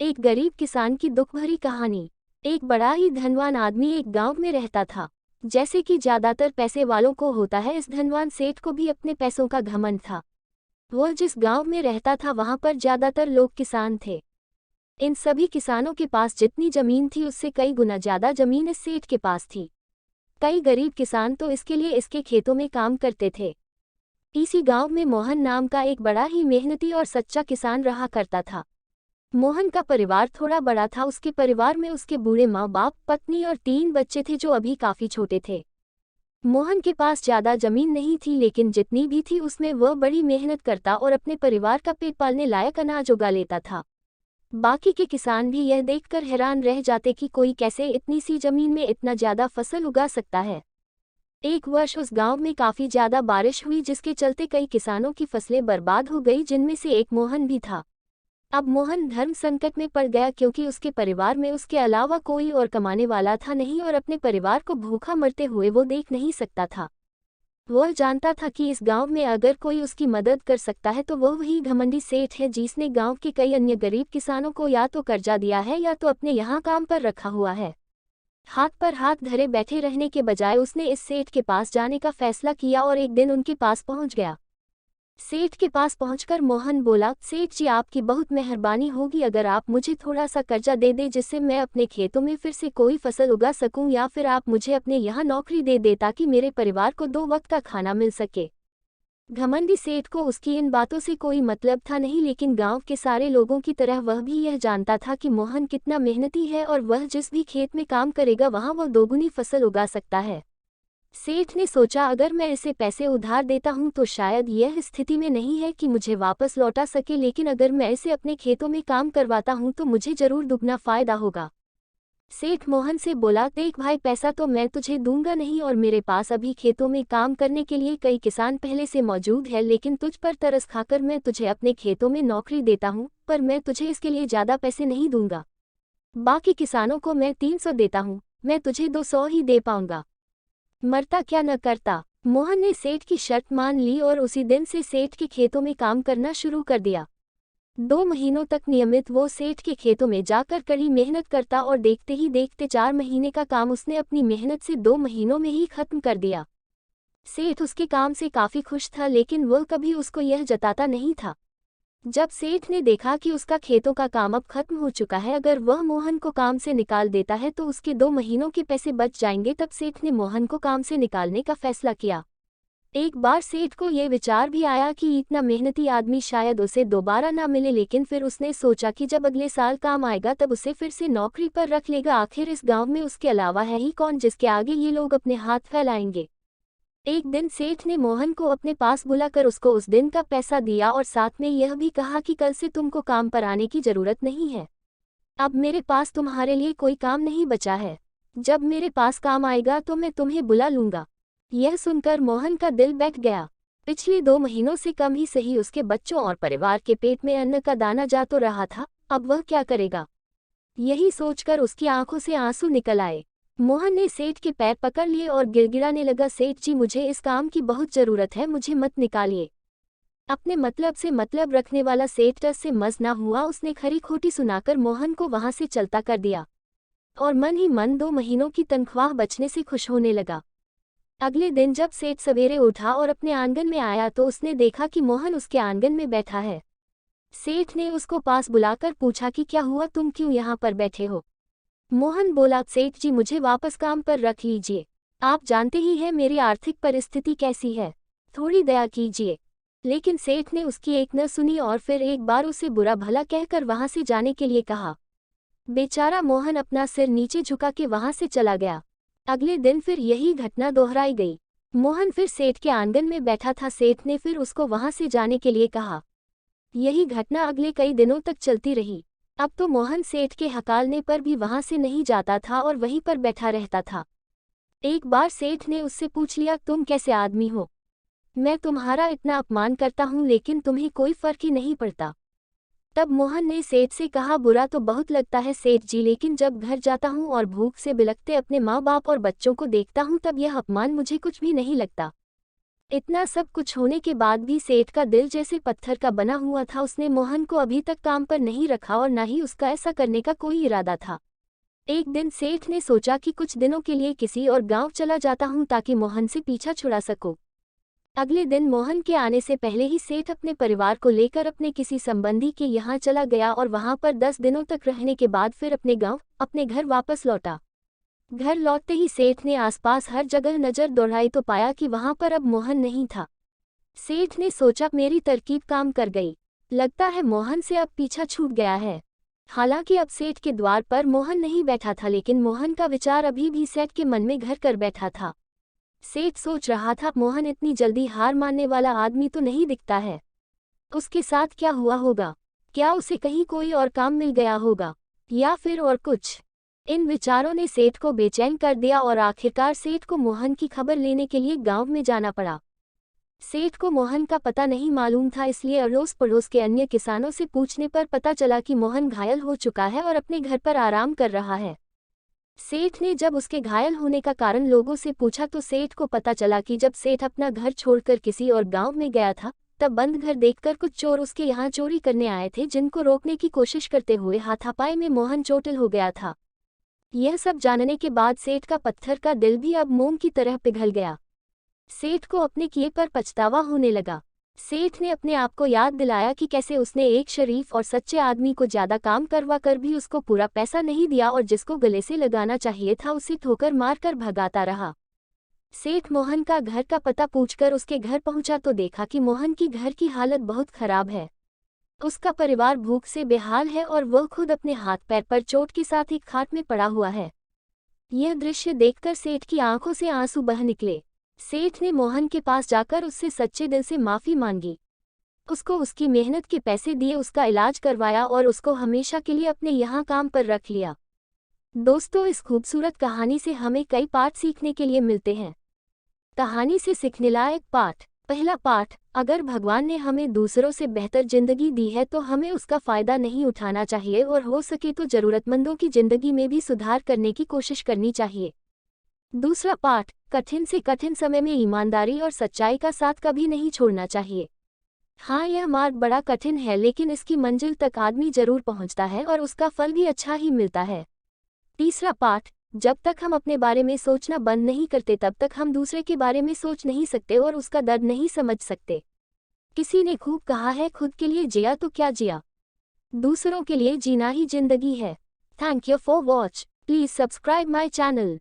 एक गरीब किसान की दुख भरी कहानी। एक बड़ा ही धनवान आदमी एक गांव में रहता था। जैसे कि ज्यादातर पैसे वालों को होता है, इस धनवान सेठ को भी अपने पैसों का घमंड था। वह जिस गांव में रहता था वहां पर ज्यादातर लोग किसान थे। इन सभी किसानों के पास जितनी जमीन थी उससे कई गुना ज्यादा जमीन इस सेठ के पास थी। कई गरीब किसान तो इसके लिए इसके खेतों में काम करते थे। इसी गांव में मोहन नाम का एक बड़ा ही मेहनती और सच्चा किसान रहा करता था। मोहन का परिवार थोड़ा बड़ा था। उसके परिवार में उसके बूढ़े माँ बाप, पत्नी और 3 बच्चे थे जो अभी काफी छोटे थे। मोहन के पास ज्यादा जमीन नहीं थी, लेकिन जितनी भी थी उसमें वह बड़ी मेहनत करता और अपने परिवार का पेट पालने लायक अनाज उगा लेता था। बाकी के किसान भी यह देखकर हैरान रह जाते कि कोई कैसे इतनी सी जमीन में इतना ज्यादा फसल उगा सकता है। एक वर्ष उस गांव में काफी ज्यादा बारिश हुई, जिसके चलते कई किसानों की फसलें बर्बाद हो गई, जिनमें से एक मोहन भी था। अब मोहन धर्म संकट में पड़ गया, क्योंकि उसके परिवार में उसके अलावा कोई और कमाने वाला था नहीं और अपने परिवार को भूखा मरते हुए वो देख नहीं सकता था। वह जानता था कि इस गांव में अगर कोई उसकी मदद कर सकता है तो वह वही घमंडी सेठ है, जिसने गांव के कई अन्य गरीब किसानों को या तो कर्जा दिया है या तो अपने यहाँ काम पर रखा हुआ है। हाथ पर हाथ धरे बैठे रहने के बजाय उसने इस सेठ के पास जाने का फैसला किया और एक दिन उनके पास पहुंच गया। सेठ के पास पहुंचकर मोहन बोला, सेठ जी, आपकी बहुत मेहरबानी होगी अगर आप मुझे थोड़ा सा कर्जा दे दे, जिससे मैं अपने खेतों में फिर से कोई फसल उगा सकूं, या फिर आप मुझे अपने यहाँ नौकरी दे दे ताकि मेरे परिवार को 2 वक्त का खाना मिल सके। घमंडी सेठ को उसकी इन बातों से कोई मतलब था नहीं, लेकिन गांव के सारे लोगों की तरह वह भी यह जानता था कि मोहन कितना मेहनती है और वह जिस भी खेत में काम करेगा वहां वह 2 गुनी फसल उगा सकता है। सेठ ने सोचा, अगर मैं इसे पैसे उधार देता हूं तो शायद यह स्थिति में नहीं है कि मुझे वापस लौटा सके, लेकिन अगर मैं इसे अपने खेतों में काम करवाता हूं तो मुझे जरूर दुगना फायदा होगा। सेठ मोहन से बोला, देख भाई, पैसा तो मैं तुझे दूंगा नहीं और मेरे पास अभी खेतों में काम करने के लिए कई किसान पहले से मौजूद है, लेकिन तुझ पर तरस खाकर मैं तुझे अपने खेतों में नौकरी देता हूं, पर मैं तुझे इसके लिए ज्यादा पैसे नहीं दूंगा। बाकी किसानों को मैं 300 देता हूं, मैं तुझे 200 ही दे पाऊंगा। मरता क्या न करता। मोहन ने सेठ की शर्त मान ली और उसी दिन से सेठ के खेतों में काम करना शुरू कर दिया। 2 महीनों तक नियमित वो सेठ के खेतों में जाकर कड़ी मेहनत करता और देखते ही देखते 4 महीने का काम उसने अपनी मेहनत से 2 महीनों में ही खत्म कर दिया। सेठ उसके काम से काफी खुश था, लेकिन वह कभी उसको यह जताता नहीं था। जब सेठ ने देखा कि उसका खेतों का काम अब खत्म हो चुका है, अगर वह मोहन को काम से निकाल देता है तो उसके 2 महीनों के पैसे बच जाएंगे, तब सेठ ने मोहन को काम से निकालने का फैसला किया। एक बार सेठ को यह विचार भी आया कि इतना मेहनती आदमी शायद उसे दोबारा ना मिले, लेकिन फिर उसने सोचा कि जब अगले साल काम आएगा तब उसे फिर से नौकरी पर रख लेगा। आखिर इस गांव में उसके अलावा है ही कौन जिसके आगे ये लोग अपने हाथ फैलाएंगे। एक दिन सेठ ने मोहन को अपने पास बुलाकर उसको उस दिन का पैसा दिया और साथ में यह भी कहा कि कल से तुमको काम पर आने की जरूरत नहीं है। अब मेरे पास तुम्हारे लिए कोई काम नहीं बचा है। जब मेरे पास काम आएगा तो मैं तुम्हें बुला लूंगा। यह सुनकर मोहन का दिल बैठ गया। पिछले 2 महीनों से कम ही सही उसके बच्चों और परिवार के पेट में अन्न का दाना जा तो रहा था, अब वह क्या करेगा। यही सोचकर उसकी आंखों से आंसू निकल आए। मोहन ने सेठ के पैर पकड़ लिए और गिड़गिड़ाने लगा, सेठ जी, मुझे इस काम की बहुत जरूरत है, मुझे मत निकालिए। अपने मतलब से मतलब रखने वाला सेठ टस से मज ना हुआ। उसने खरी खोटी सुनाकर मोहन को वहां से चलता कर दिया और मन ही मन 2 महीनों की तनख्वाह बचने से खुश होने लगा। अगले दिन जब सेठ सवेरे उठा और अपने आंगन में आया तो उसने देखा कि मोहन उसके आंगन में बैठा है। सेठ ने उसको पास बुलाकर पूछा कि क्या हुआ, तुम क्यों यहाँ पर बैठे हो। मोहन बोला, सेठ जी, मुझे वापस काम पर रख लीजिए। आप जानते ही हैं मेरी आर्थिक परिस्थिति कैसी है, थोड़ी दया कीजिए। लेकिन सेठ ने उसकी एक न सुनी और फिर एक बार उसे बुरा भला कहकर वहां से जाने के लिए कहा। बेचारा मोहन अपना सिर नीचे झुका के वहां से चला गया। अगले दिन फिर यही घटना दोहराई गई। मोहन फिर सेठ के आंगन में बैठा था। सेठ ने फिर उसको वहां से जाने के लिए कहा। यही घटना अगले कई दिनों तक चलती रही। अब तो मोहन सेठ के हकालने पर भी वहां से नहीं जाता था और वहीं पर बैठा रहता था। एक बार सेठ ने उससे पूछ लिया, तुम कैसे आदमी हो, मैं तुम्हारा इतना अपमान करता हूं लेकिन तुम्हें कोई फर्क ही नहीं पड़ता। तब मोहन ने सेठ से कहा, बुरा तो बहुत लगता है सेठ जी, लेकिन जब घर जाता हूं और भूख से बिलखते अपने माँ बाप और बच्चों को देखता हूं तब यह अपमान मुझे कुछ भी नहीं लगता। इतना सब कुछ होने के बाद भी सेठ का दिल जैसे पत्थर का बना हुआ था। उसने मोहन को अभी तक काम पर नहीं रखा और न ही उसका ऐसा करने का कोई इरादा था। एक दिन सेठ ने सोचा कि कुछ दिनों के लिए किसी और गांव चला जाता हूं ताकि मोहन से पीछा छुड़ा सकूं। अगले दिन मोहन के आने से पहले ही सेठ अपने परिवार को लेकर अपने किसी संबंधी के यहाँ चला गया और वहां पर 10 दिनों तक रहने के बाद फिर अपने गांव, अपने घर वापस लौटा। घर लौटते ही सेठ ने आसपास हर जगह नजर दौड़ाई तो पाया कि वहां पर अब मोहन नहीं था। सेठ ने सोचा मेरी तरकीब काम कर गई, लगता है मोहन से अब पीछा छूट गया है। हालांकि अब सेठ के द्वार पर मोहन नहीं बैठा था, लेकिन मोहन का विचार अभी भी सेठ के मन में घर कर बैठा था। सेठ सोच रहा था मोहन इतनी जल्दी हार मानने वाला आदमी तो नहीं दिखता है। उसके साथ क्या हुआ होगा? क्या उसे कहीं कोई और काम मिल गया होगा या फिर और कुछ? इन विचारों ने सेठ को बेचैन कर दिया और आखिरकार सेठ को मोहन की खबर लेने के लिए गांव में जाना पड़ा। सेठ को मोहन का पता नहीं मालूम था, इसलिए अड़ोस पड़ोस के अन्य किसानों से पूछने पर पता चला कि मोहन घायल हो चुका है और अपने घर पर आराम कर रहा है। सेठ ने जब उसके घायल होने का कारण लोगों से पूछा तो सेठ को पता चला कि जब सेठ अपना घर छोड़कर किसी और गांव में गया था, तब बंद घर देखकर कुछ चोर उसके यहाँ चोरी करने आए थे, जिनको रोकने की कोशिश करते हुए हाथापाई में मोहन चोटिल हो गया था। यह सब जानने के बाद सेठ का पत्थर का दिल भी अब मोम की तरह पिघल गया। सेठ को अपने किए पर पछतावा होने लगा। सेठ ने अपने आप को याद दिलाया कि कैसे उसने एक शरीफ और सच्चे आदमी को ज्यादा काम करवा कर भी उसको पूरा पैसा नहीं दिया और जिसको गले से लगाना चाहिए था उसे ठोकर मारकर भगाता रहा। सेठ मोहन का घर का पता पूछकर उसके घर पहुंचा तो देखा कि मोहन की घर की हालत बहुत खराब है। उसका परिवार भूख से बेहाल है और वह खुद अपने हाथ पैर पर चोट के साथ एक खाट में पड़ा हुआ है। यह दृश्य देखकर सेठ की आंखों से आंसू बह निकले। सेठ ने मोहन के पास जाकर उससे सच्चे दिल से माफी मांगी, उसको उसकी मेहनत के पैसे दिए, उसका इलाज करवाया और उसको हमेशा के लिए अपने यहाँ काम पर रख लिया। दोस्तों, इस खूबसूरत कहानी से हमें कई पाठ सीखने के लिए मिलते हैं। कहानी से सीखने लायक पाठ। पहला पाठ, अगर भगवान ने हमें दूसरों से बेहतर जिंदगी दी है तो हमें उसका फायदा नहीं उठाना चाहिए और हो सके तो जरूरतमंदों की जिंदगी में भी सुधार करने की कोशिश करनी चाहिए। दूसरा पाठ, कठिन से कठिन समय में ईमानदारी और सच्चाई का साथ कभी नहीं छोड़ना चाहिए। हाँ, यह मार्ग बड़ा कठिन है, लेकिन इसकी मंजिल तक आदमी जरूर पहुंचता है और उसका फल भी अच्छा ही मिलता है। तीसरा पाठ, जब तक हम अपने बारे में सोचना बंद नहीं करते तब तक हम दूसरे के बारे में सोच नहीं सकते और उसका दर्द नहीं समझ सकते। किसी ने खूब कहा है, खुद के लिए जिया तो क्या जिया, दूसरों के लिए जीना ही जिंदगी है। Thank you for watch. Please subscribe my channel.